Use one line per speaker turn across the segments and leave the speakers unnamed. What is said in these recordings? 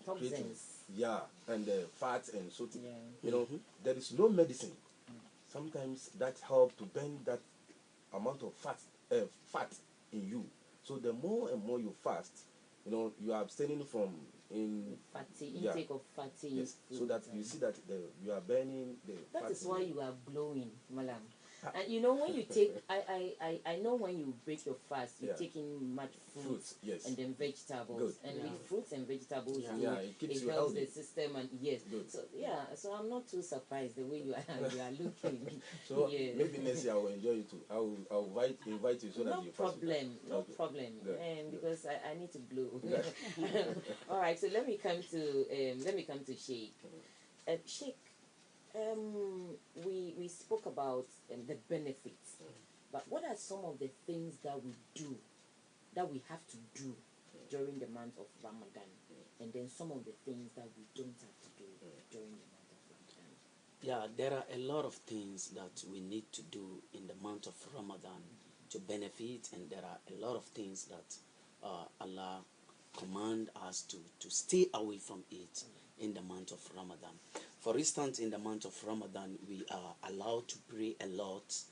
toxins.
Yeah, and fat and so
Yeah.
you know, there is no medicine sometimes that help to burn that amount of fat in you. So the more and more you fast, you know, you are abstaining from
Intake of fatty
yes,
foods,
so that you see that you are burning the
that
fat.
is why you are glowing, Malam. And you know, when you take, I know when you break your fast, you take in much fruits,
yes,
and then vegetables.
Good.
And with fruits and vegetables,
it keeps you
helps
healthy.
the system, and yes.
Good.
So so I'm not too surprised the way you are looking.
So maybe next year I will enjoy you too. I will invite you so that you fast.
No problem. Because I need to glow. All right, so let me come to Sheikh. Sheikh, we spoke about the benefits, but what are some of the things that we have to do during the month of Ramadan, and then some of the things that we don't have to do during the month of Ramadan?
Yeah, there are a lot of things that we need to do in the month of Ramadan to benefit, and there are a lot of things that Allah command us to stay away from it in the month of Ramadan. For instance, in the month of Ramadan, we are allowed to pray a lot.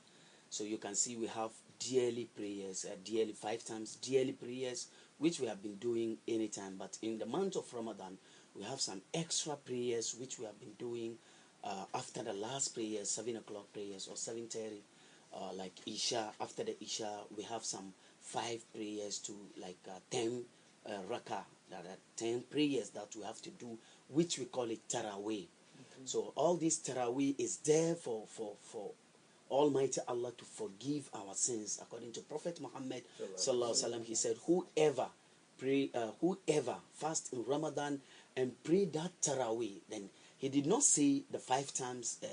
So you can see we have daily prayers, daily 5 times daily prayers, which we have been doing anytime. But in the month of Ramadan, we have some extra prayers which we have been doing after the last prayers, 7 o'clock prayers or 7:30, like Isha. After the Isha, we have some 5 prayers to like 10 rakah, that are 10 prayers that we have to do, which we call it Taraweeh. So all this Taraweeh is there for Almighty Allah to forgive our sins. According to Prophet Muhammad sallallahu alaihi wasallam, he said, whoever fast in Ramadan and pray that Taraweeh, then he did not say the 5 times the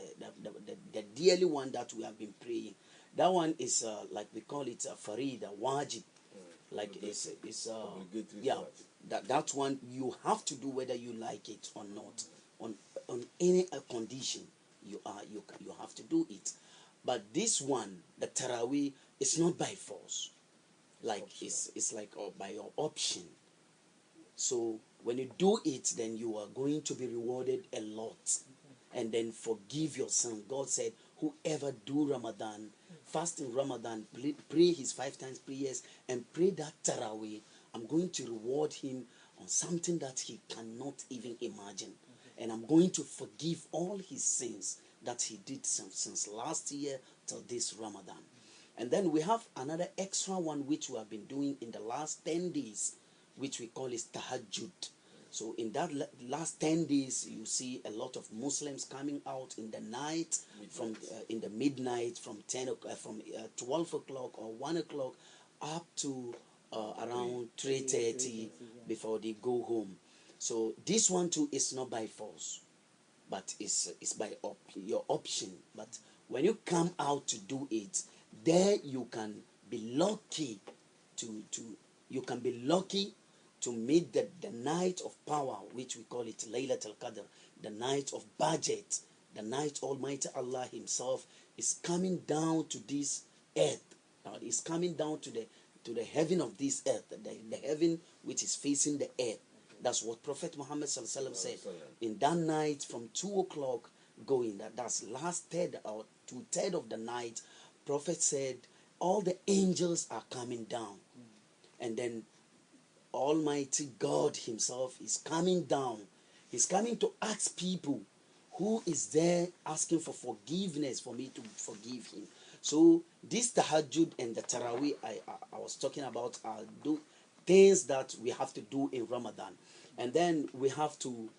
daily one that we have been praying. That one is like we call it Farida, Wajib. Like it's that one you have to do whether you like it or not. On any condition you have to do it. But this one, the Taraweeh, is not by force. Like it's like by your option. So when you do it, then you are going to be rewarded a lot. And then forgive your sin. God said, whoever do Ramadan, fast in Ramadan, pray his 5 times prayers, and pray that Taraweeh, I'm going to reward him on something that he cannot even imagine. And I'm going to forgive all his sins that he did since last year till this Ramadan. And then we have another extra one which we have been doing in the last 10 days, which we call is Tahajjud. So in that last 10 days, you see a lot of Muslims coming out in the night, from in the midnight, from 12 o'clock or 1 o'clock up to around 3:30 before they go home. So this one too is not by force, but it's by your option. But when you come out to do it, there you can be lucky to meet the night of power, which we call it Laylatul Qadr, the night of budget, the night Almighty Allah himself is coming down to this earth. Is coming down to the heaven of this earth, the heaven which is facing the earth. That's what Prophet Muhammad sallallahu alaihi wasallam said. In that night from 2 o'clock going, that's last third or 2/3 of the night, Prophet said all the angels are coming down. And then Almighty God himself is coming down. He's coming to ask people who is there asking for forgiveness for me to forgive him. So this Tahajjud and the Taraweeh I was talking about are things that we have to do in Ramadan. And then we have to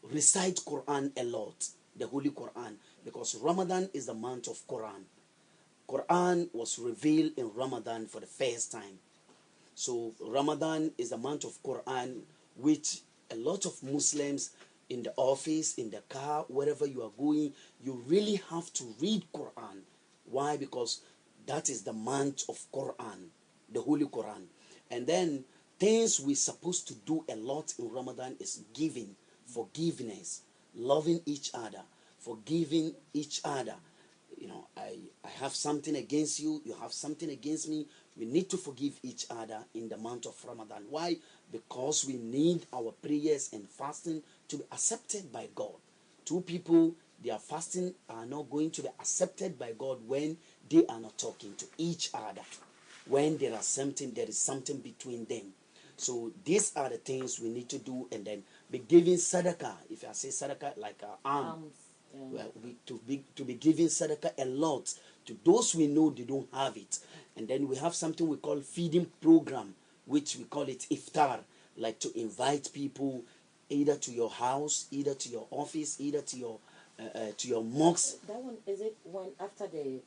recite Quran a lot, the Holy Quran, because Ramadan is the month of Quran. Quran was revealed in Ramadan for the first time. So Ramadan is the month of Quran, which a lot of Muslims in the office, in the car, wherever you are going, you really have to read Quran. Why? Because that is the month of Quran, the Holy Quran. And then things we're supposed to do a lot in Ramadan is giving, forgiveness, loving each other, forgiving each other. I have something against you, you have something against me. We need to forgive each other in the month of Ramadan. Why? Because we need our prayers and fasting to be accepted by God. Two people, their fasting are not going to be accepted by God when they are not talking to each other, when there is something between them. So these are the things we need to do, and then be giving sadaqah. If I say sadaqah, like
Arms,
well, to be giving sadaqah a lot to those we know they don't have it. And then we have something we call feeding program, which we call it iftar, like to invite people either to your house, either to your office, either to your mosque.
that one, is it one after the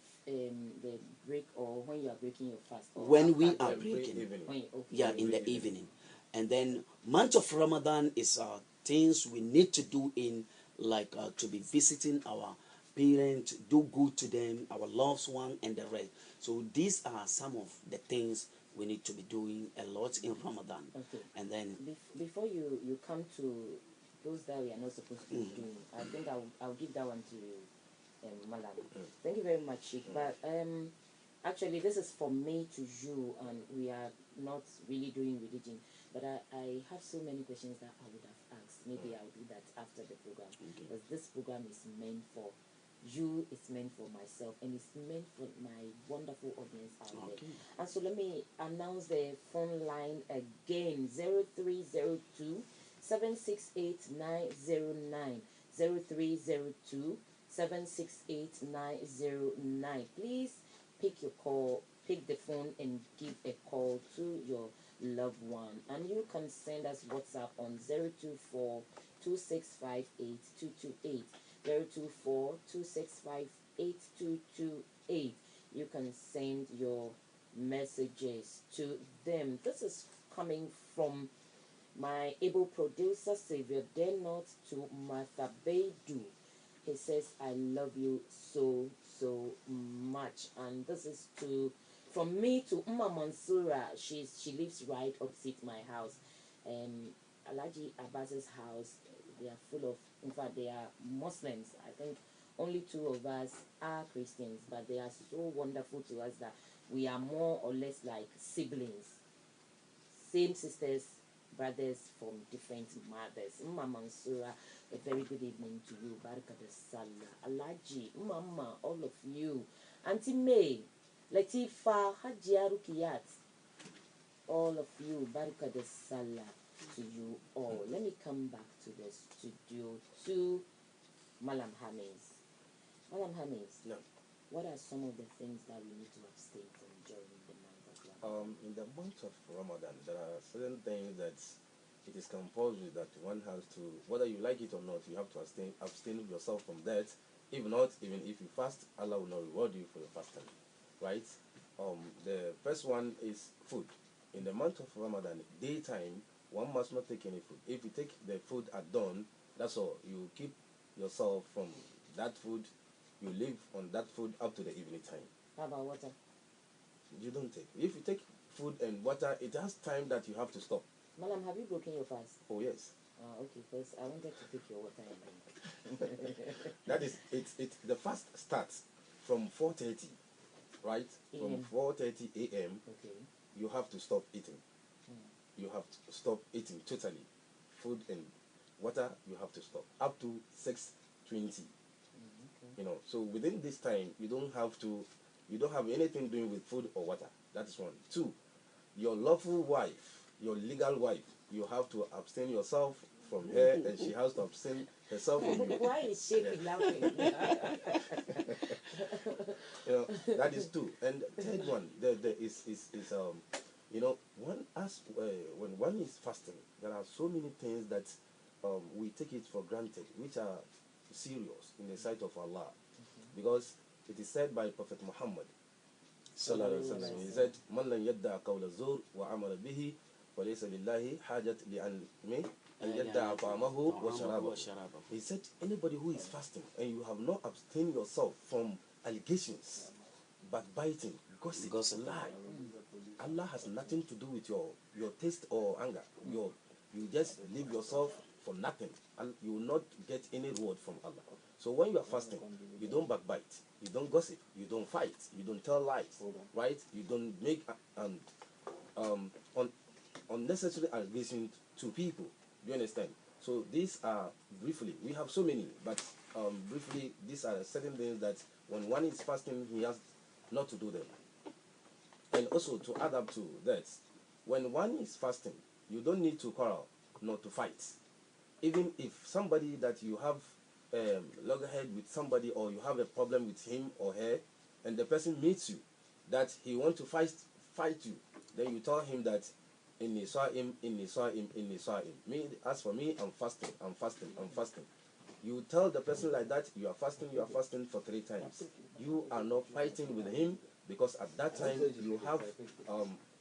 break, or when you are breaking your fast? Or
When we
after
are
the-
breaking,
when okay.
yeah, in the evening. And then month of Ramadan is things we need to do in, like to be visiting our parents, do good to them, our loved one, and the rest. So these are some of the things we need to be doing a lot in Ramadan.
Okay.
And then
Before you come to those that we are not supposed to be doing, I think I'll give that one to Malam. Thank you very much, Sheikh. But actually, this is from me to you, and we are not really doing religion. But I have so many questions that I would have asked. Maybe I'll do that after the program. Because this program is meant for you, it's meant for myself, and it's meant for my wonderful audience out there. And so let me announce the phone line again: 0302 768 909. 0302 768 909. Please pick your call, pick the phone, and give a call to your loved one. And you can send us WhatsApp on 024 2658 228. 024 265 8228. You can send your messages to them. This is coming from my able producer, Xavier Denot, to Martha Baidu. He says, I love you so, so much. And this is from me to Umma Mansura. She lives right opposite my house. Alaji Abbas's house, they are full of, in fact, they are Muslims. I think only two of us are Christians, but they are so wonderful to us that we are more or less like siblings. Same sisters, brothers from different mothers. Mama Mansura, a very good evening to you. Baraka de Salah. Alaji, Mama, all of you. Auntie May, Latifa, Hajia Rukiyat, all of you. Baraka de Salah to you all. Let me come back to the studio to Malam Hamis. Malam Hamis,
Yeah.
what are some of the things that we need to abstain from during the month of Ramadan?
In the month of Ramadan, there are certain things that it is compulsory that one has to, whether you like it or not, you have to abstain yourself from that. If not, even if you fast, Allah will not reward you for your fasting, right? The first one is food. In the month of Ramadan, daytime, one must not take any food. If you take the food at dawn, that's all. You keep yourself from that food. You live on that food up to the evening time.
How about water?
You don't take. If you take food and water, it has time that you have to stop.
Malam, have you broken your fast?
Oh yes.
Okay, because I wanted to pick your water and drink.
That is it. The fast starts from 4:30, right? From
AM.
4:30 a.m.
Okay.
You have to stop eating. You have to stop eating totally. Food and water you have to stop up to 6:20. You know, so within this time you don't have anything doing with food or water. That is one. Two, your lawful wife, your legal wife, you have to abstain yourself from her, and she has to abstain herself from you.
Why is Sheikh laughing?
You know, that is two. And third one, there is you know, when one is fasting, there are so many things that we take it for granted, which are serious in the sight of Allah, because it is said by Prophet Muhammad sallallahu alaihi wasallam. He said, "Man lam yadda qawla zur wa amala bihi, wa laysa lillahi hajat li an yadda ta'amahu wa sharabahu." He said, anybody who is fasting and you have not abstained yourself from allegations, backbiting, gossip, lie, Allah has nothing to do with your taste or anger. You just leave yourself for nothing. And you will not get any reward from Allah. So when you are fasting, you don't backbite, you don't gossip, you don't fight, you don't tell lies, right? You don't make unnecessary allegations to people. Do you understand? So these are briefly, we have so many, but briefly, these are certain things that when one is fasting, he has not to do them. And also to add up to that, when one is fasting, you don't need to quarrel, not to fight. Even if somebody that you have loggerhead with somebody, or you have a problem with him or her, and the person meets you, that he want to fight you, then you tell him that in Nisa'im. Me, as for me, I'm fasting. You tell the person like that, you are fasting for 3 times. You are not fighting with him, because at that time you have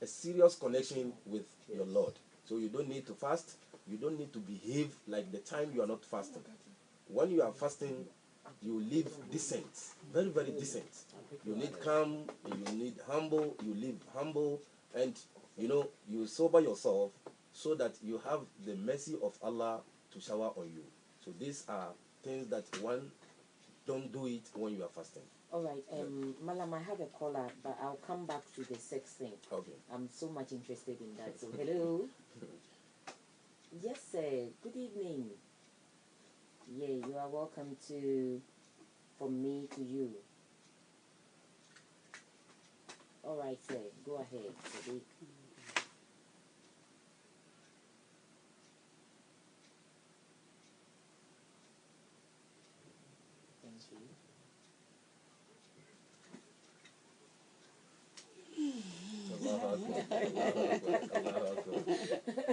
a serious connection with your Lord. So you don't need to fast. You don't need to behave like the time you are not fasting. When you are fasting, you live decent, very, very decent. You need calm, you need humble, you live humble, and you sober yourself so that you have the mercy of Allah to shower on you. So these are things that one don't do it when you are fasting.
All right, Malam, I have a caller, but I'll come back to the sex thing.
Okay.
I'm so much interested in that. So, hello. Yes, sir. Good evening. Yeah, you are welcome from me to you. All right, sir. Go ahead, Sadiq. Thank you.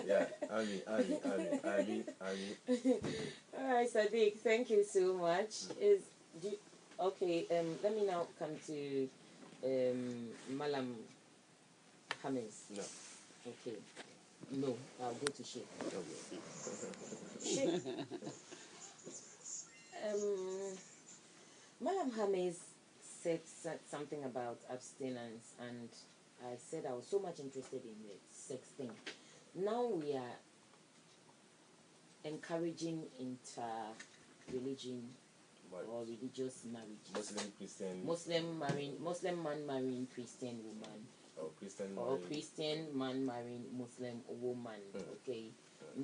Yeah, Ami.
All right, Sadiq. Thank you so much. Okay? Let me now come to Malam Hamis.
No.
Okay. No, I'll go to Sheikh.
Okay.
Sheikh. Malam Hamis said something about abstinence, and I said I was so much interested in the sex thing. Now we are encouraging inter-religion or religious marriage. Muslim man marrying Christian woman. Or Christian man marrying Muslim woman. Okay.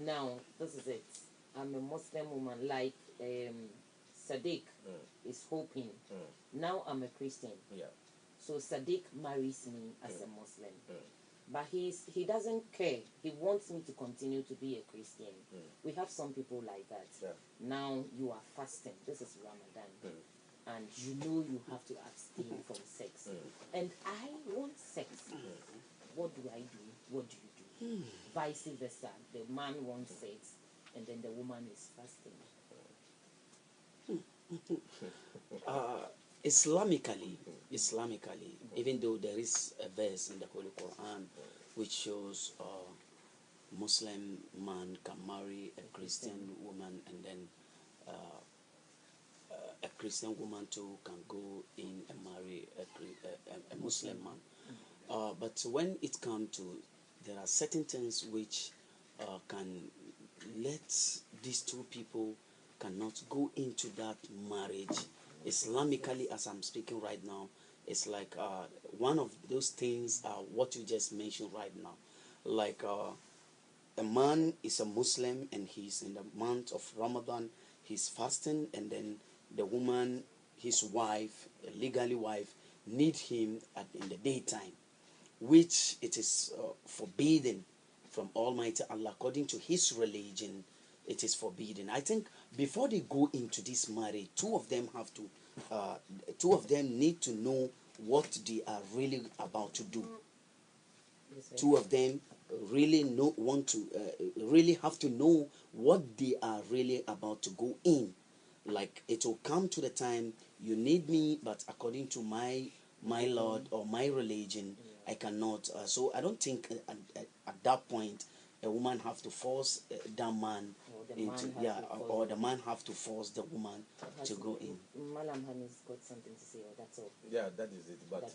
Now this is it. I'm a Muslim woman, like Sadiq is hoping. Now I'm a Christian.
Yeah.
So Sadiq marries me as a Muslim. But he doesn't care. He wants me to continue to be a Christian. We have some people like that.
Yeah.
Now you are fasting. This is Ramadan. And you know you have to abstain from sex. And I want sex. What do I do? What do you do? Vice versa. The man wants sex, and then the woman is fasting.
Islamically, even though there is a verse in the Holy Quran which shows Muslim man can marry a Christian woman, and then a Christian woman too can go in and marry a Muslim man. But when it comes to, there are certain things which can let these two people cannot go into that marriage. Islamically, as I'm speaking right now, it's like one of those things are what you just mentioned right now. Like a man is a Muslim and he's in the month of Ramadan, he's fasting, and then the woman, his wife, legally wife, need him in the daytime, which it is forbidden from Almighty Allah. According to his religion, it is forbidden. I think before they go into this marriage, two of them need to know what they are really about to do. Two of them really really have to know what they are really about to go in. Like, it will come to the time you need me, but according to my Lord or my religion, I cannot. So I don't think at that point a woman have to force that man or the man have to force the woman to go in.
Malam Hamis got something to say, or that's all?
Yeah, that is it. But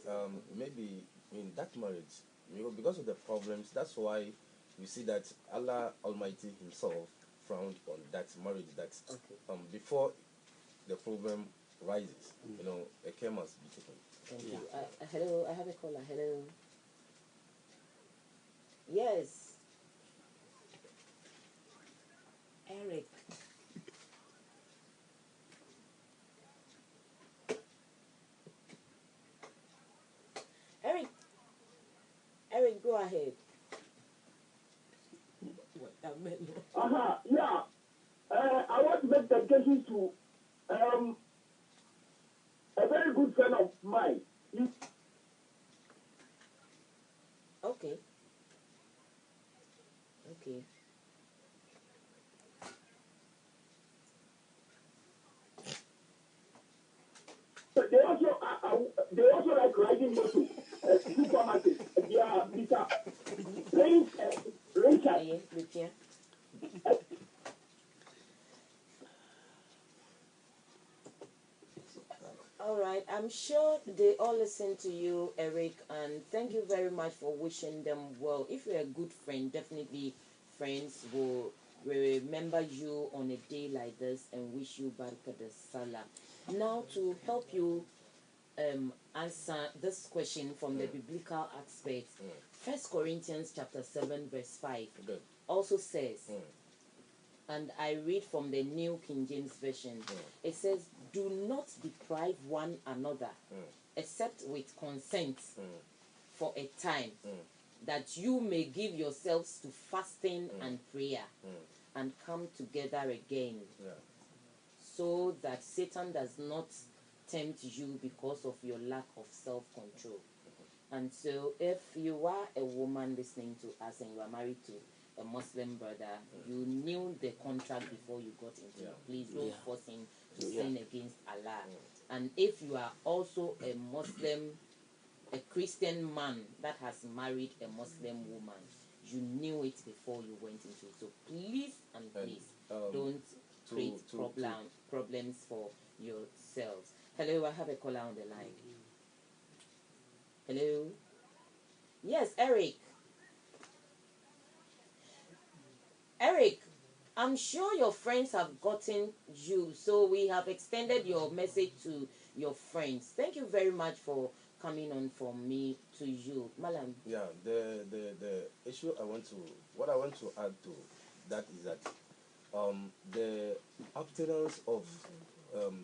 maybe in that marriage, because of the problems, that's why you see that Allah Almighty Himself frowned on that marriage, that
Okay.
before the problem rises, a care must be taken.
Thank
Yeah.
you. Hello, I have a caller. Hello. Yes. Eric. Eric. Eric, go ahead.
Yeah. I want to make dedication to a very good friend of mine.
Okay. Okay.
They also like riding motor, supermarket. They are Mr. Prince Richard.
Yes, Lucia. All right. I'm sure they all listen to you, Eric, and thank you very much for wishing them well. If you're a good friend, definitely friends will remember you on a day like this and wish you Barka de Salah. Now, to help you answer this question from the biblical aspect, 1 Corinthians chapter 7 verse 5
Good.
also says, and I read from the New King James Version, it says, do not deprive one another except with consent for a time, that you may give yourselves to fasting and prayer and come together again, so that Satan does not tempt you because of your lack of self-control. And so if you are a woman listening to us and you are married to a Muslim brother, you knew the contract before you got into it. Please don't force him to sin against Allah. And if you are also a Muslim, a Christian man that has married a Muslim woman, you knew it before you went into it. So please and please don't create problems for yourselves. Hello, I have a caller on the line. Hello. Yes, Eric. Eric, I'm sure your friends have gotten you, so we have extended your message to your friends. Thank you very much for coming on from me to you, Malam.
Yeah, the issue what I want to add to that is that the abstinence of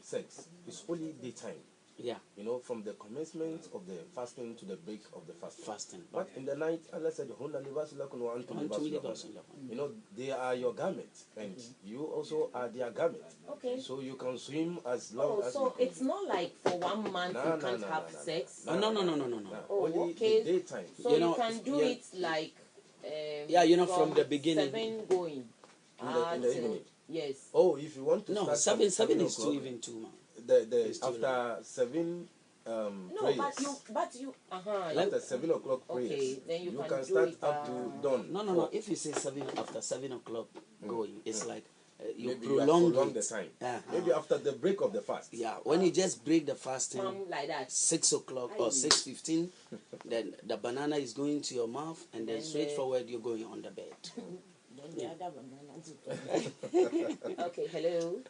sex is only daytime.
Yeah.
From the commencement of the fasting to the break of the fasting. But
Okay.
in the night, Allah said, "Hunna libasun lakum wa antum libasun lahunna." They are your garment, and you also are their garment.
Okay.
So you can swim as long as
so
you can.
it's not like for 1 month you can't have sex.
No.
Only
okay.
the daytime.
So you can do it like
from the beginning.
7 going.
In the evening.
Yes.
Oh, if you want to
No,
start
seven is
o'clock,
too even too much.
After 7
No,
prayers.
but you
After 7 o'clock prayers,
okay, then you can do
start
it,
up to dawn.
No. If you say 7 after 7 o'clock going, it's like you
Maybe
prolong
the time.
Uh-huh.
Maybe after the break of the fast.
Yeah, when you just break the fasting,
like that.
6 o'clock or 6:15, then the banana is going to your mouth, and then straight forward you're going on the bed.
Then the other banana. Okay, hello.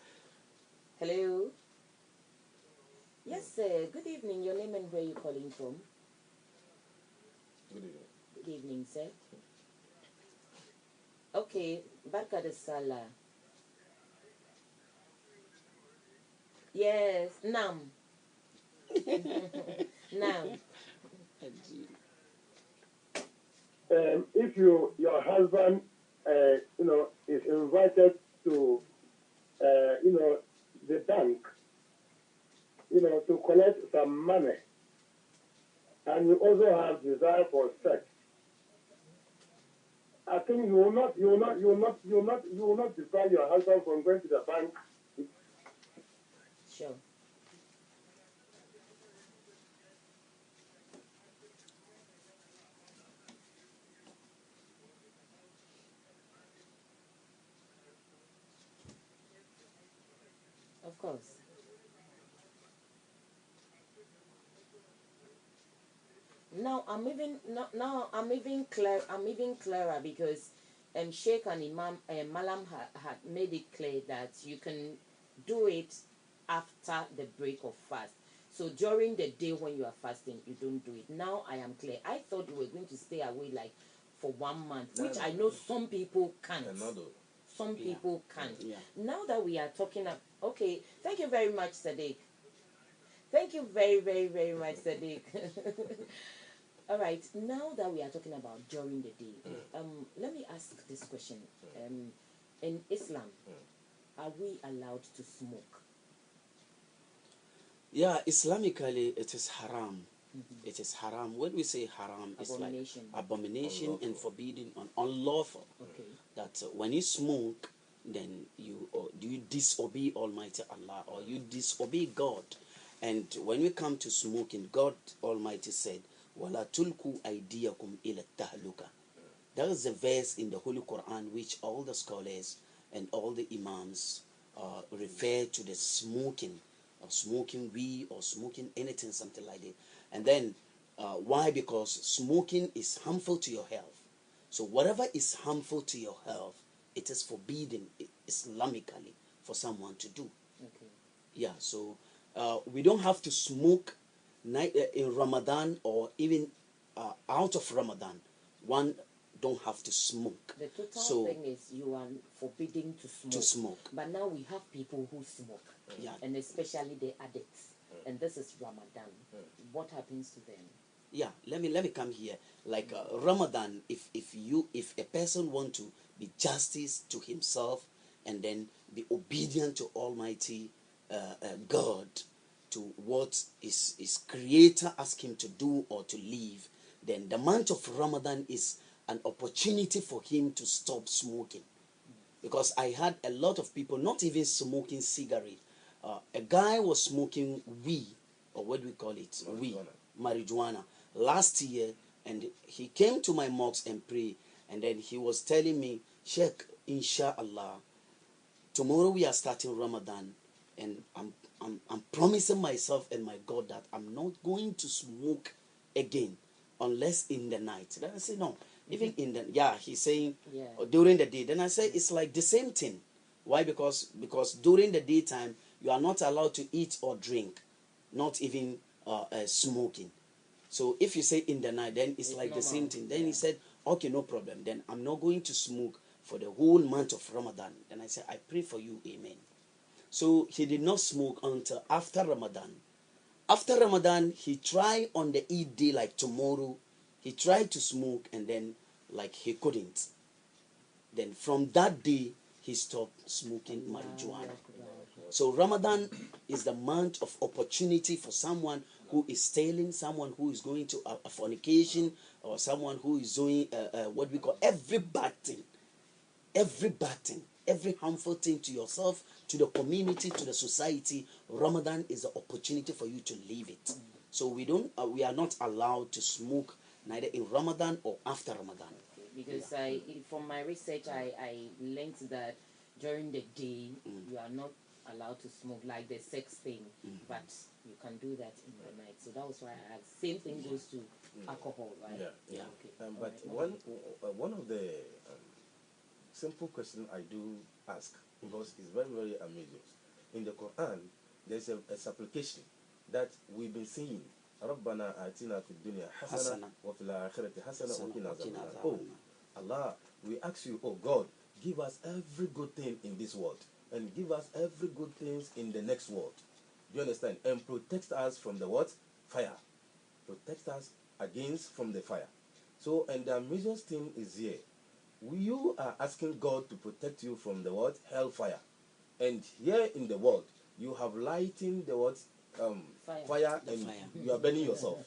Yes, sir. Good evening. Your name and where you calling from?
Good evening.
Good evening, sir. Okay, Barka de Salah. Yes, Nam. Nam.
If your husband, is invited to, the bank, to collect some money, and you also have desire for sex, I think you will not deprive your husband from going to the bank.
Sure. Of course. Now I'm even clearer because Sheikh and Imam Malam had made it clear that you can do it after the break of fast. So during the day when you are fasting, you don't do it. Now I am clear. I thought you were going to stay away like for 1 month, which I know some people can't. Some people can't.
Yeah.
Now that we are talking about, okay, thank you very much, Sadiq. Thank you very, very, very much, Sadiq. All right, now that we are talking about during the day, let me ask this question. In Islam, are we allowed to smoke?
Yeah, Islamically, it is haram. It is haram. When we say haram, it's like
Abomination.
abomination
Unlawful.
and forbidden and unlawful.
Okay.
That when you smoke, then you do you disobey Almighty Allah or you disobey God. And when we come to smoking, God Almighty said, "Wala tulku aydiyakum ila tahluka." There is a verse in the Holy Quran which all the scholars and all the imams refer to the smoking, or smoking weed, or smoking anything, something like that. And then, why? Because smoking is harmful to your health. So whatever is harmful to your health, it is forbidden Islamically for someone to do.
Okay.
Yeah, so we don't have to smoke in Ramadan or even out of Ramadan. One don't have to smoke.
The total
So
thing is you are forbidden to smoke.
to smoke.
But now we have people who smoke,
Yeah.
and especially the addicts. And this is Ramadan. What happens to them?
Yeah, let me come here. Like Ramadan, if a person want to be justice to himself and then be obedient to Almighty God, to what his creator ask him to do or to live, then the month of Ramadan is an opportunity for him to stop smoking. Because I had a lot of people not even smoking cigarette. A guy was smoking weed, or what do we call it? Weed, marijuana, last year, and he came to my mosque and pray, and then he was telling me, Sheikh, inshallah, tomorrow we are starting Ramadan, and I'm promising myself and my God that I'm not going to smoke again unless in the night. Then I say no, even in the he's saying during the day. Then I say it's like the same thing. Why? Because during the daytime you are not allowed to eat or drink, not even smoking. So if you say in the night, then it's like
normal.
the same thing. Then he said, okay, no problem. Then I'm not going to smoke for the whole month of Ramadan. Then I said, I pray for you, amen. So he did not smoke until after Ramadan. After Ramadan, he tried on the Eid day, like tomorrow, he tried to smoke and then like he couldn't. Then from that day, he stopped smoking marijuana. So Ramadan is the month of opportunity for someone who is stealing, someone who is going to a fornication, or someone who is doing what we call every bad thing, every harmful thing to yourself, to the community, to the society. Ramadan is the opportunity for you to leave it. So we are not allowed to smoke neither in Ramadan or after Ramadan.
Because from my research, I learned that during the day you are not allowed to smoke, like the sex thing, but you can do that in the night. So that was why I asked. Same thing goes to alcohol, right?
Yeah.
Okay.
But one of the simple question I do ask, because it's very, very amazing. In the Quran, there's a supplication that we've been saying. ربنا آتنا في الدنيا حسنة وفي الآخرة حسنة وقنا عذاب النار. Oh Allah, we ask you, oh God, give us every good thing in this world and give us every good things in the next world. Do you understand? And protect us from the what? Fire. Protect us against from the fire. So, and the major thing is here. You are asking God to protect you from the what? Hellfire. And here in the world, you have lighting the what? Fire, and you are burning yourself.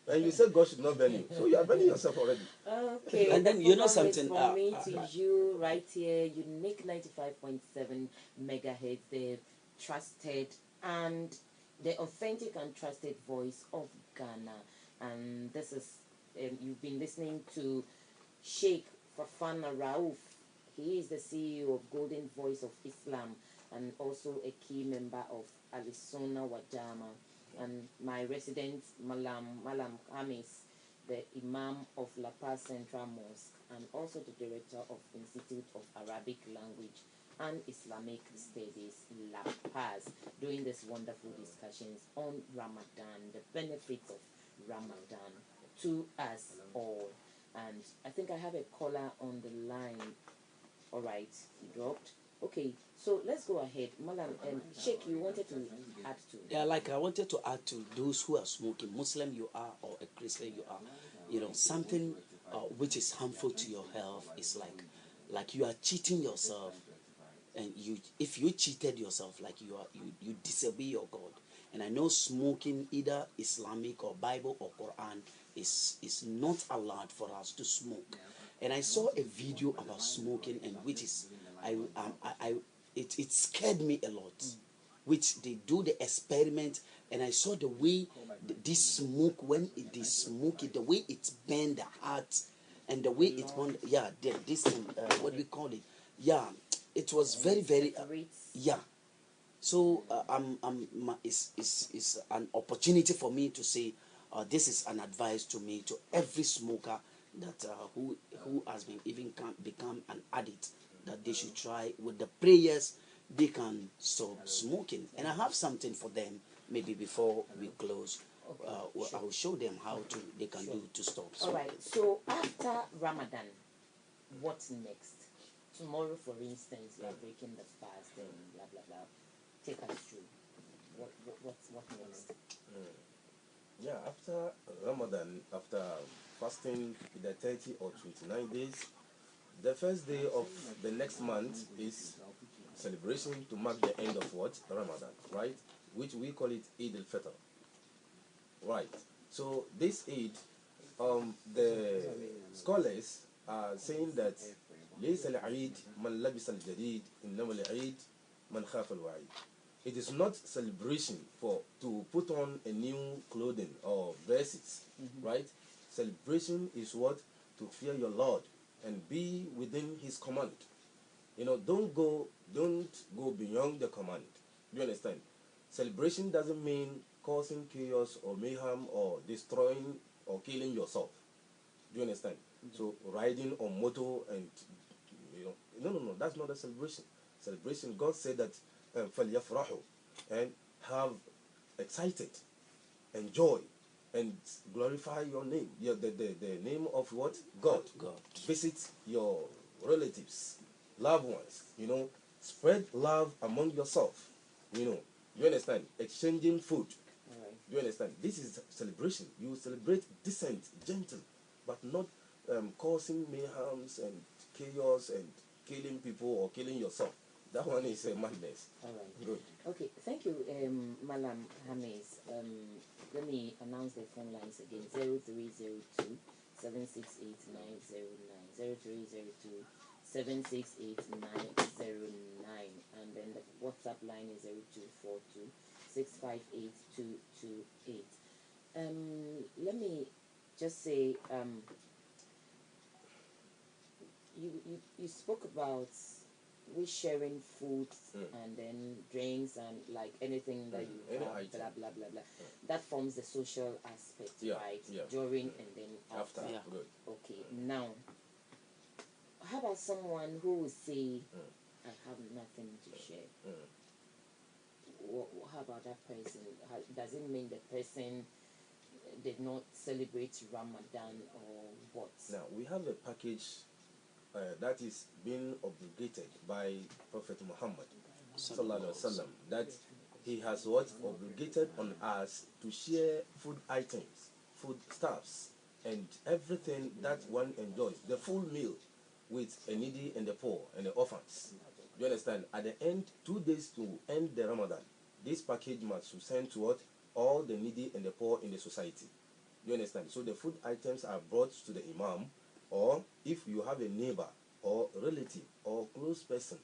And you said God should not burn you. So you are burning yourself already.
Okay.
And then you know something.
From me to you right here, Uniq 95.7 megahertz, the trusted and the authentic and trusted voice of Ghana. And this is you've been listening to Sheikh Fafana Rauf. He is the CEO of Golden Voice of Islam and also a key member of Alisona Wajama. And my resident Malam Kamis, the Imam of La Paz Central Mosque, and also the Director of Institute of Arabic Language and Islamic Studies, La Paz, doing these wonderful discussions on Ramadan, the benefits of Ramadan to us all. And I think I have a caller on the line. All right, he dropped. Okay, so let's go ahead. Malam, Sheikh, you wanted to add to?
Yeah, like I wanted to add to those who are smoking, Muslim you are or a Christian you are, something which is harmful to your health is like you are cheating yourself, and if you cheated yourself, like you disobey your God. And I know smoking, either Islamic or Bible or Quran, is not allowed for us to smoke. And I saw a video about smoking, and which is it scared me a lot. Which they do the experiment, and I saw the way this smoke, when it is smoky, the way it bend the heart, and the way it bond, this thing, what do we call it? Yeah, it was very very yeah. So it's an opportunity for me to say this is an advice to me, to every smoker that who has been become an addict, that they should try with the prayers they can stop smoking. And I have something for them maybe before we close. I will show them how they can do to stop smoking.
All right. So after Ramadan, what's next? Tomorrow, for instance, you are breaking the fast and blah blah blah. Take us through. What next?
Yeah, after Ramadan, after fasting either 30 or 29 days, the first day of the next month is celebration to mark the end of what? Ramadan, right? Which we call it Eid al-Fitr. Right. So this Eid, the scholars are saying that ليس العيد من لبس الجديد إنما العيد من خاف الوعيد. It is not celebration to put on a new clothing or dresses, right? Celebration is what? To fear your Lord and be within His command. Don't go beyond the command. Do you understand? Celebration doesn't mean causing chaos or mayhem or destroying or killing yourself. Do you understand? So riding on motor and no, that's not a celebration. Celebration, God said that فَلْيَفْرَحُوا, and have excited, enjoy, and glorify your name. The name of what? God. Visit your relatives, loved ones, spread love among yourself, you understand? Exchanging food. Do you understand? This is celebration. You celebrate decent, gentle, but not causing mayhems and chaos and killing people or killing yourself. That one is a madness.
All right.
Good.
Okay, thank you, Malam Hamis. Let me announce the phone lines again. 0302 768 0302 768 and then the WhatsApp line is 0242 658 228. Let me just say, you spoke about we sharing foods and then drinks and like anything that you
Any
have,
item.
blah blah blah blah. That forms the social aspect, right?
Yeah.
During and then after.
Yeah.
Good.
Okay, now how about someone who will say, I have nothing to share? How about that person? Does it mean the person did not celebrate Ramadan or what?
Now, we have a package that is being obligated by Prophet Muhammad sallallahu alaihi wasallam, that he has what? Obligated on us to share food items, food stuffs, and everything that one enjoys, the full meal, with a needy and the poor and the orphans. Do you understand? At the end, 2 days to end the Ramadan, this package must send to what? All the needy and the poor in the society. Do you understand? So the food items are brought to the Imam, or if you have a neighbor or relative or close person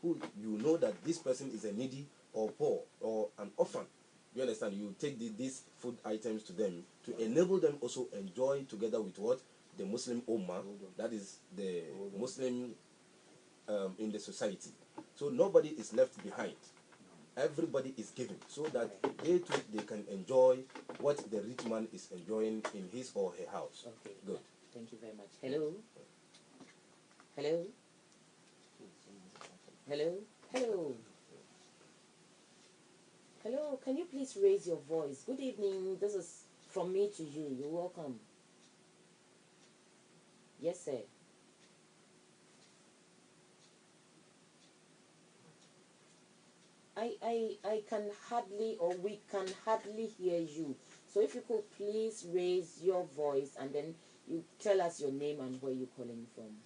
who you know that this person is a needy or poor or an orphan, do you understand? You take these food items to them to enable them also enjoy together with what? The Muslim Ummah, that is the Muslim in the society. So nobody is left behind. everybody is giving, so that they too they can enjoy what the rich man is enjoying in his or her house.
Okay.
Good.
Thank you very much. Hello. Hello. Hello. Hello. Hello. Can you please raise your voice? Good evening. This is from me to you. You're welcome. Yes, sir. I can hardly, or we can hardly hear you. So if you could please raise your voice and then you tell us your name and where you're calling from.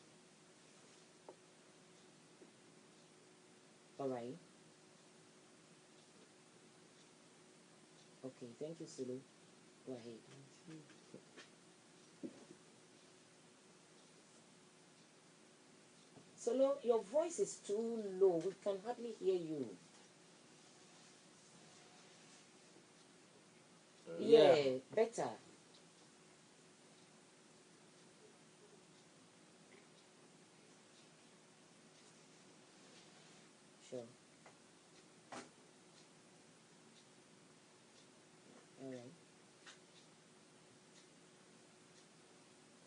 All right. Okay. Thank you, Sulu. Go ahead. Solo, your voice is too low. We can hardly hear you.
Yeah.
Yeah, better. Sure. All right.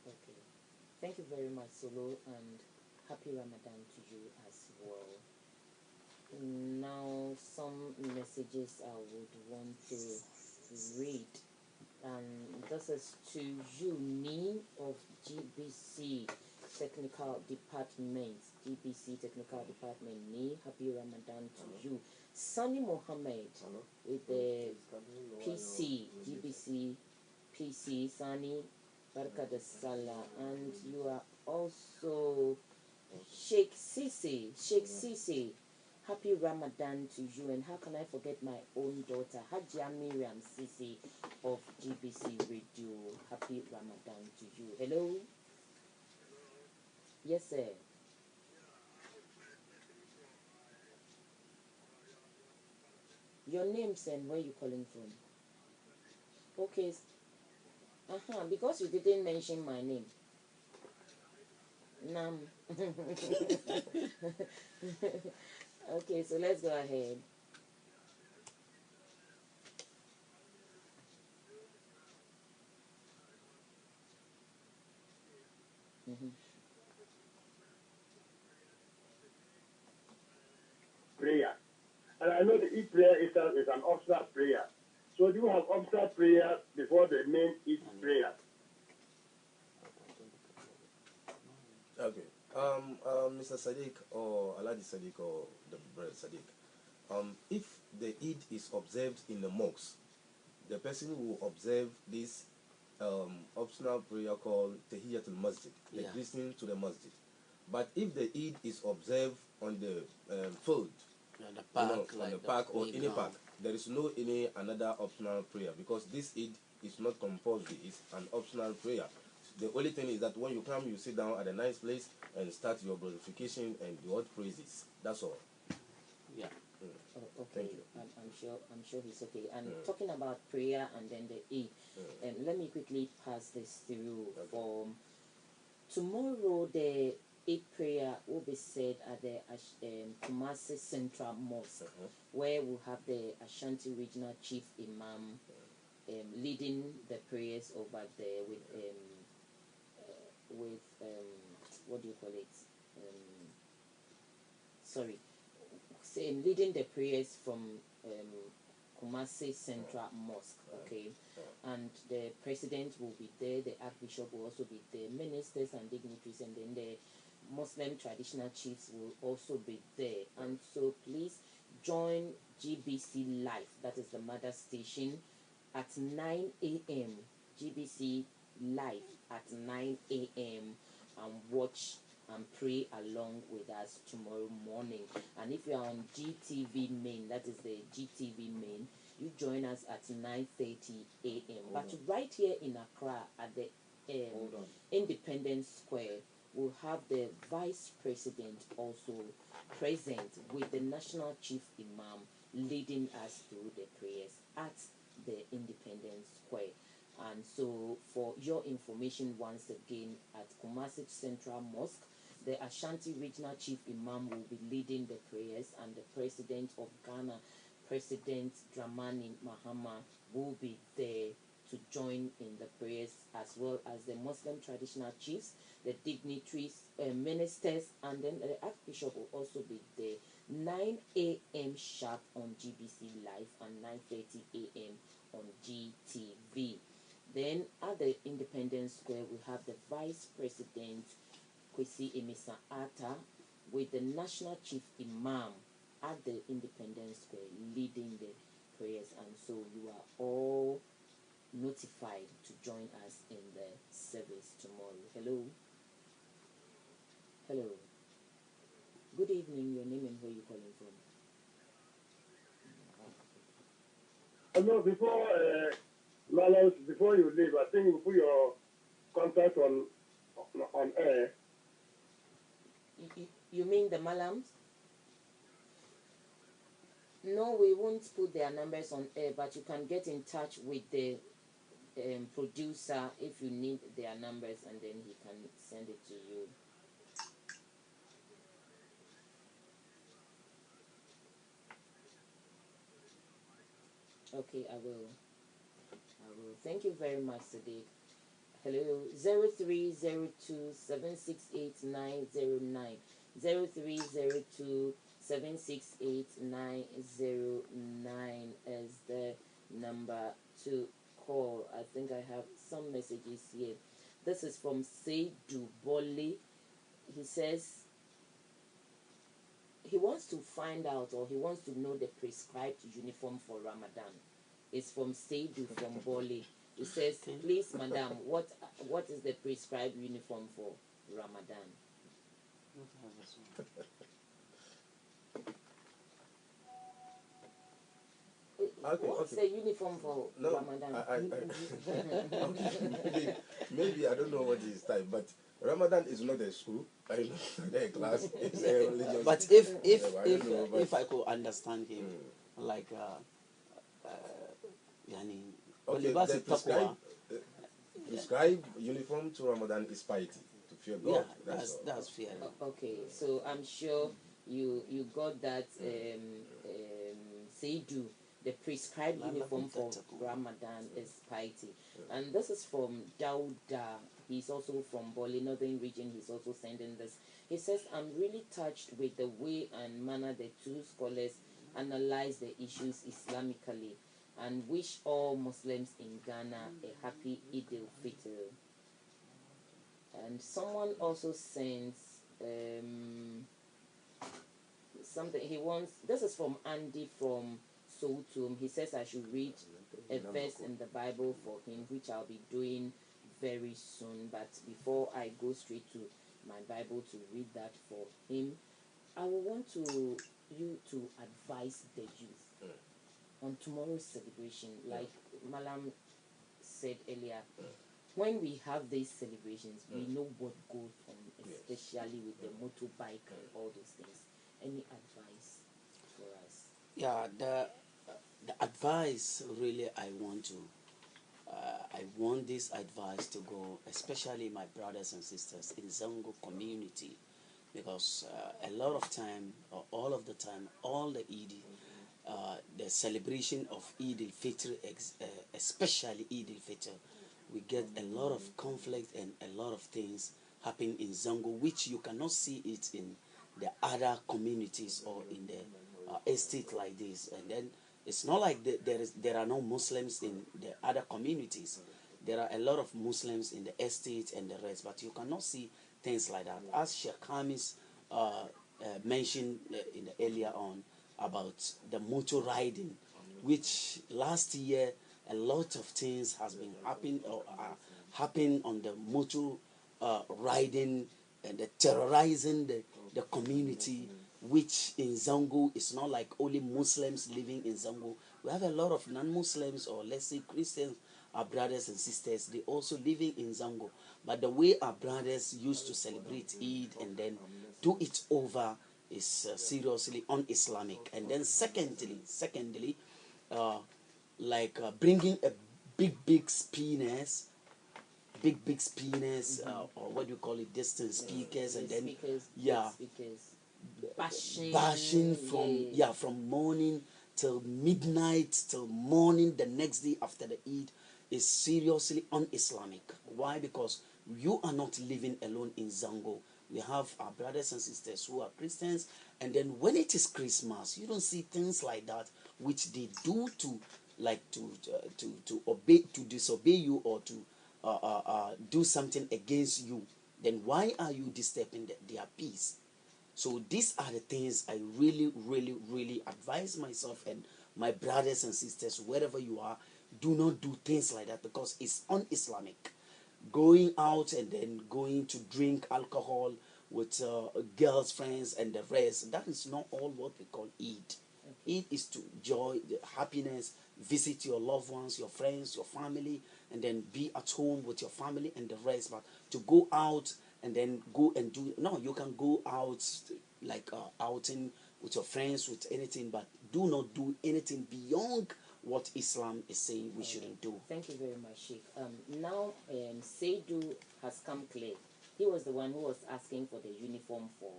Okay. Thank you very much, Solo, and happy Ramadan to you as well. Now, some messages I would want to read. This is to you, Ni of GBC Technical Department. GBC Technical Department, Ni. Happy Ramadan to you. Sunny Mohammed with the PC, GBC PC, Sunny Barka de Salah. And you are also Sheikh Sisi. Happy Ramadan to you. And how can I forget my own daughter, Hajia Miriam Sisi of GBC Radio. Happy Ramadan to you. Hello? Yes, sir. Your names and where you calling from? Okay. Because you didn't mention my name. Nam. Okay, so let's go ahead. Mm-hmm.
prayer. And I know the Eid prayer is an optional prayer. So do you have optional prayer before the main Eid prayer?
Okay. Mr. Sadiq or Aladi Sadiq or the brother Sadiq, if the Eid is observed in the mosque, the person will observe this optional prayer called Tahiyatul Masjid, the
Yeah.
greeting to the masjid. But if the Eid is observed on the field,
Yeah, the
you know,
park,
on
like
the
the
park or any
playground.
park, there is no any another optional prayer, because this Eid is not compulsory, it's an optional prayer. The only thing is that when you come, you sit down at a nice place and start your glorification and your praises. That's all.
Yeah.
Oh, okay.
Thank you.
I'm sure he's okay. And talking about prayer and then the Eid, let me quickly pass this through.
Okay.
For tomorrow, the Eid prayer will be said at the Kumasi Central Mosque, where we'll have the Ashanti Regional Chief Imam leading the prayers over there with what do you call it? Sorry, leading the prayers from Kumasi Central Mosque, okay? And the president will be there, the archbishop will also be there, ministers and dignitaries, and then the Muslim traditional chiefs will also be there. And so please join GBC Live, that is the mother station, at 9 a.m. GBC Live at 9 a.m. and watch and pray along with us tomorrow morning. And if you are on GTV main, that is the GTV main, you join us at 9:30 a.m. But right here in Accra at the Independence Square, we'll have the vice president also present with the national chief imam leading us through the prayers at the Independence Square. And so, for your information, once again, at Kumasi Central Mosque, the Ashanti Regional Chief Imam will be leading the prayers, and the President of Ghana, President Dramani Mahama will be there to join in the prayers, as well as the Muslim traditional chiefs, the dignitaries, ministers, and then the Archbishop will also be there. 9 a.m. sharp on GBC Live and 9:30 a.m. on GTV. Then at the Independence Square, we have the Vice President Kwesi Emisa Atta with the National Chief Imam at the Independence Square leading the prayers. And so you are all notified to join us in the service tomorrow. Hello. Hello. Good evening. Your name and where you calling from?
No, before you leave, I think you put your contact on air.
You mean the Malams? No, we won't put their numbers on air, but you can get in touch with the producer if you need their numbers, and then he can send it to you. Okay, I will. Thank you very much, Sadiq. Hello, 0302-768-909. 0302-768-909 is the number to call. I think I have some messages here. This is from Seydu Boli. He says he wants to find out, or he wants to know the prescribed uniform for Ramadan. It's from Seydu from Boli. He says, please, madam, what is the prescribed uniform for Ramadan? What's the uniform for Ramadan?
Maybe I don't know what his type, but Ramadan is not a school. I know a class. It's a religious.
But if I could understand him, like
okay, the prescribed uniform to Ramadan is piety, to fear God.
Yeah, that's fair.
Okay, so I'm sure you got that. Seydu, the prescribed uniform for Ramadan is piety, and this is from Dauda. He's also from Boli, Northern Region. He's also sending this. He says, I'm really touched with the way and manner the two scholars analyze the issues Islamically, and wish all Muslims in Ghana a happy Eid al-Fitr. And someone also sends something he wants. This is from Andy from Soutum. He says I should read a verse in the Bible for him, which I'll be doing very soon. But before I go straight to my Bible to read that for him, I will want you to advise the youth on tomorrow's celebration. Like Malam said earlier, when we have these celebrations, we know what goes on, especially with the motorbike and all those things. Any advice for us?
Yeah, the advice really I want this advice to go, especially my brothers and sisters in Zango community, because a lot of time, or all of the time, all the Eid, the celebration of Eid al-Fitr, especially Eid al-Fitr, we get a lot of conflict and a lot of things happen in Zango, which you cannot see it in the other communities or in the estate like this. And then it's not like there are no Muslims in the other communities. There are a lot of Muslims in the estate and the rest, but you cannot see things like that. As Sheikh Hamis mentioned earlier on about the motor riding, which last year a lot of things has been happening on the motor riding and the terrorizing the community, which in Zango is not like only Muslims living in Zango. We have a lot of non-Muslims, or let's say Christians, our brothers and sisters, they also living in Zango. But the way our brothers used to celebrate Eid and then do it over is seriously un-Islamic. And then secondly, bringing a big spinners, or what do you call it, distant speakers, and then
Bashing
from morning till midnight, till morning the next day after the Eid is seriously un-Islamic. Why? Because you are not living alone in Zango. We have our brothers and sisters who are Christians, and then when it is Christmas, you don't see things like that which they do to to obey, to disobey you, or to do something against you. Then why are you disturbing their peace? So these are the things I really, really, really advise myself and my brothers and sisters, wherever you are, do not do things like that, because it's un-Islamic. Going out and then going to drink alcohol with girls' friends and the rest, that is not all what we call Eid. Eid is to joy, the happiness, visit your loved ones, your friends, your family, and then be at home with your family and the rest. But to go out and then go and do, no, you can go out like outing with your friends, with anything, but do not do anything beyond what Islam is saying we shouldn't do.
Thank you very much, Sheikh. Now, Seidu has come clear. He was the one who was asking for the uniform for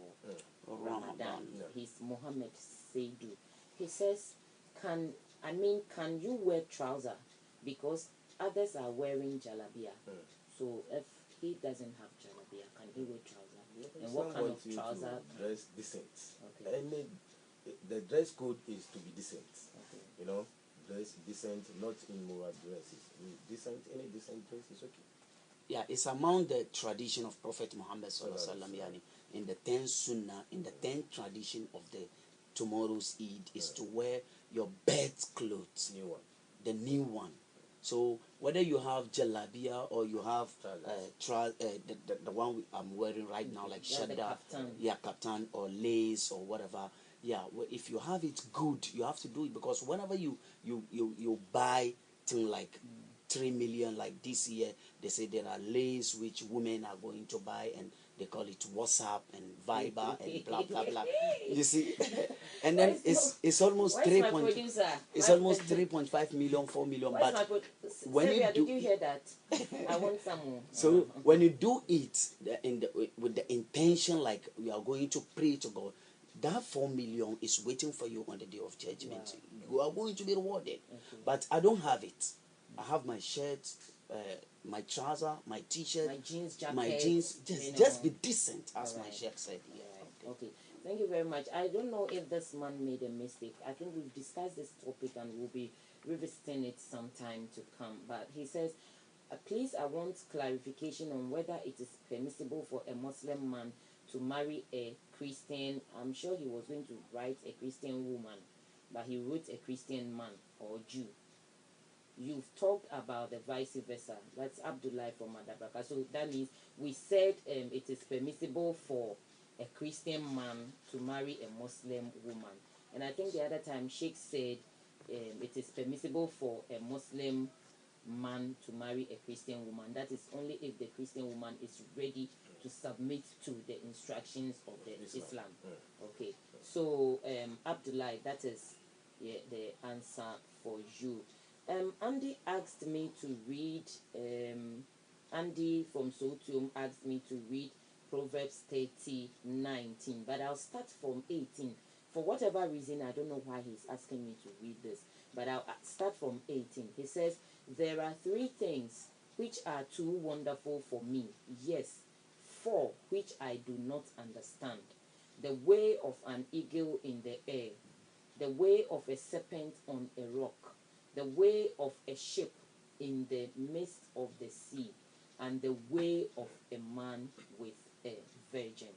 Ramadan. He's Mohammed Seidu. He says, can you wear trouser? Because others are wearing jalabia. So if he doesn't have jalabia, can he wear trouser? And what kind of trouser?
Dress decent.
Okay.
The dress code is to be decent.
Okay.
You know, dress decent, not immoral dresses. Decent, any decent dress is okay.
Yeah, it's among the tradition of Prophet Muhammad sallallahu alaihi wasallam, yani, in the 10th sunnah, in the 10th tradition of the tomorrow's Eid is to wear your best clothes,
New one.
the new one. So whether you have jalabia or you have the one I'm wearing right now, like
Yeah, the
shadda,
kaftan.
kaftan or lace or whatever. Yeah, well, if you have it good, you have to do it, because whenever you buy thing like 3 million, like this year, they say there are lace which women are going to buy, and they call it WhatsApp and Viber and blah blah blah. You see, and then it's almost 3.5 million, 4 million. But when
Sylvia,
you do,
did you hear that? I want some more.
so when you do it with the intention, like we are going to pray to God, that 4 million is waiting for you on the day of judgment.
Wow.
You are going to be rewarded.
Okay.
But I don't have it. I have my shirt, my trouser, my t-shirt,
My jeans jacket.
my jeans.
you know.
Just be decent, as
All
my
right.
sheikh said. Yeah.
Right. Okay. Thank you very much. I don't know if this man made a mistake. I think we've discussed this topic and we'll be revisiting it sometime to come. But he says, please, I want clarification on whether it is permissible for a Muslim man to marry a Christian. I'm sure he was going to write a Christian woman, but he wrote a Christian man or Jew. You've talked about the vice versa. That's Abdullah from Madagascar. So that means we said it is permissible for a Christian man to marry a Muslim woman. And I think the other time Sheikh said it is permissible for a Muslim man to marry a Christian woman. That is only if the Christian woman is ready to submit to the instructions of the Islam. Okay. So Abdullah, that is the answer for you. Andy asked me to read, Andy from Sotium asked me to read Proverbs 30:19, but I'll start from 18. For whatever reason, I don't know why he's asking me to read this, but I'll start from 18. He says, there are 3 things which are too wonderful for me, yes, 4 which I do not understand. The way of an eagle in the air, the way of a serpent on a rock, the way of a ship in the midst of the sea, and the way of a man with a virgin.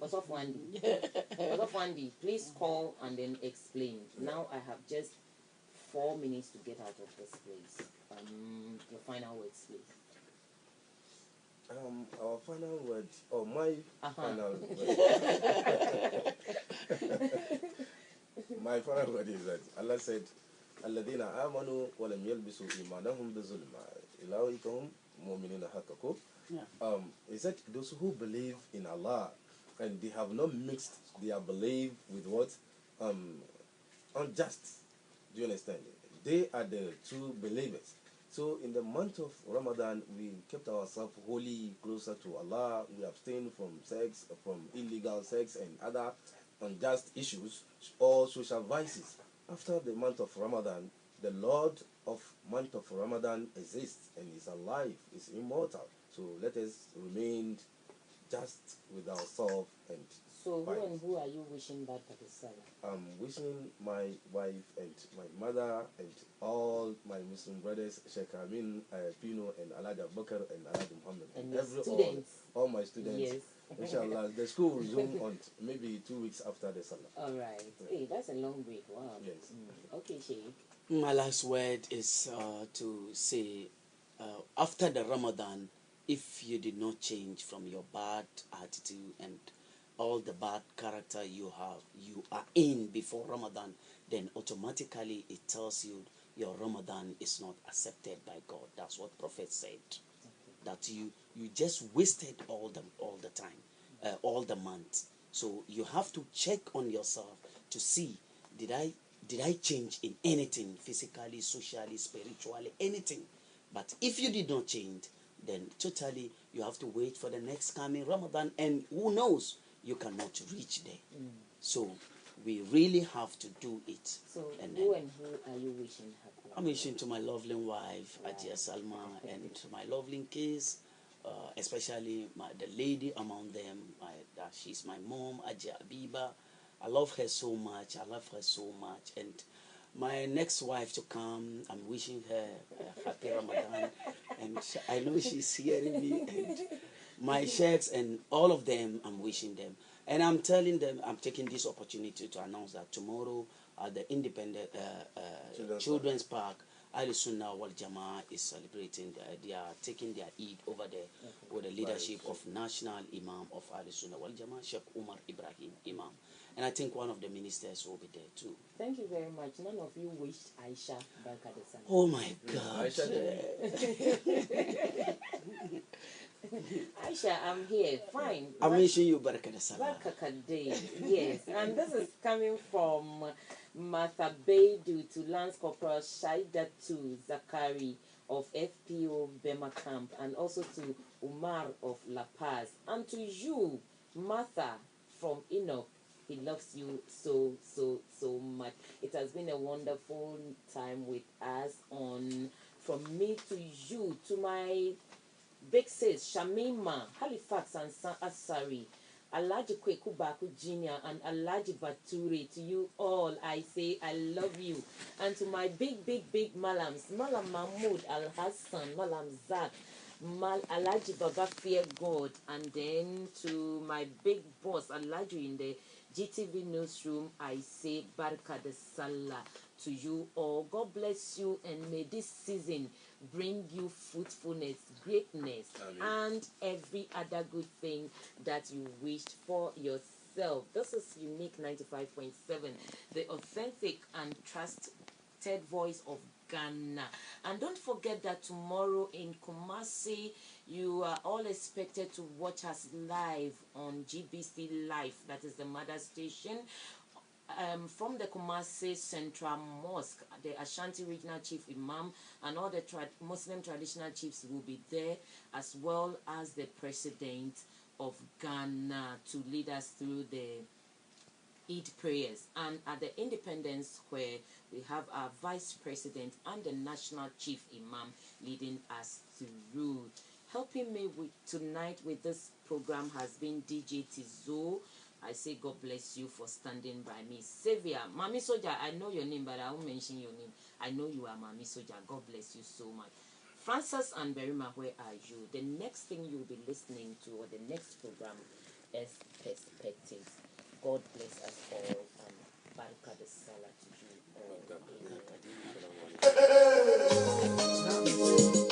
Osofwandi, please call and then explain. Now I have just 4 minutes to get out of this place. Your final words, please.
Our final word, or my final word. My final word is that Allah said, "Alladina amanu wa lam yalbisu imanahum bizulma, ulaika hum mu'minuna haqqan." He said, those who believe in Allah and they have not mixed their belief with what unjust. Do you understand? They are the true believers. So in the month of Ramadan, we kept ourselves holy, closer to Allah. We abstained from sex, from illegal sex and other unjust issues or social vices. After the month of Ramadan, the Lord of month of Ramadan exists and is alive, is immortal. So let us remain just with ourselves and
So
fight.
who are you wishing Barkat Salah?
I'm wishing my wife and my mother and all my Muslim brothers, Sheikh Amin, Pino, and Alad Bakr and Alad Muhammad,
And your
every
students.
all my students.
Yes.
Inshallah, the school will resume on maybe 2 weeks after the Salah.
All right. Hey, that's a long break. Wow.
Yes.
Okay, Sheikh.
My last word is to say, after the Ramadan, if you did not change from your bad attitude and all the bad character you are in before Ramadan, then automatically it tells you your Ramadan is not accepted by God. That's what Prophet said. That you just wasted all the time, all the month. So you have to check on yourself to see, did I change in anything, physically, socially, spiritually, anything? But if you did not change, then totally you have to wait for the next coming Ramadan, and who knows, you cannot reach there. So we really have to do it.
So
And
who
then
and who are you wishing happy?
I'm wishing to my lovely wife, Ajia Salma, and to my lovely kids, especially the lady among them. She's my mom, Ajia Abiba. I love her so much. And my next wife to come, I'm wishing her a happy Ramadan. And I know she's hearing me. And my sheikhs and all of them, I'm wishing them. And I'm telling them, I'm taking this opportunity to announce that tomorrow at the Independent Children's Park, Al Sunnah Wal Jamaa is celebrating. They are taking their Eid over there with the leadership of National Imam of Al Sunnah Wal Jamaa, Sheikh Umar Ibrahim Imam. And I think one of the ministers will be there too.
Thank you very much. None of you wished Aisha Barkat Salah.
Oh my God.
Aisha, I'm here. Fine.
I'm wishing you Barakat Salah.
Barkakade. Yes. And this is coming from Martha Baidu to Lance Corporal Shaidatu Zakari of FPO Bema Camp, and also to Umar of La Paz, and to you, Martha from Uniq. He loves you so, so, so much. It has been a wonderful time with us on From Me to You, to my big sis, Shamima, Halifax and Asari, Alaji Kweku Baku Jr. and Alaji Baturi. To you all, I say I love you. And to my big, big, big Malams, Malam Mahmoud Al Hassan, Malam Zak, Alaji Baba Fear God, and then to my big boss, Alaji in the GTV newsroom, I say Barka de Salah to you all. God bless you, and may this season bring you fruitfulness, greatness, and every other good thing that you wished for yourself. This is Uniq 95.7, the authentic and trusted voice of Ghana. And don't forget that tomorrow in Kumasi, you are all expected to watch us live on GBC Live, that is the mother station. From the Kumasi Central Mosque, the Ashanti Regional Chief Imam and all the Muslim traditional chiefs will be there, as well as the President of Ghana, to lead us through the Eid prayers. And at the Independence Square, we have our Vice President and the National Chief Imam leading us through. Helping me with tonight with this program has been DJ Tizo. I say God bless you for standing by me. Xavier, Mami Soja, I know your name, but I won't mention your name. I know you are Mami Soja. God bless you so much. Francis and Berima, where are you? The next thing you'll be listening to, or the next program, is Perspectives. God bless us all, and Barka de Salah to you all. Amen.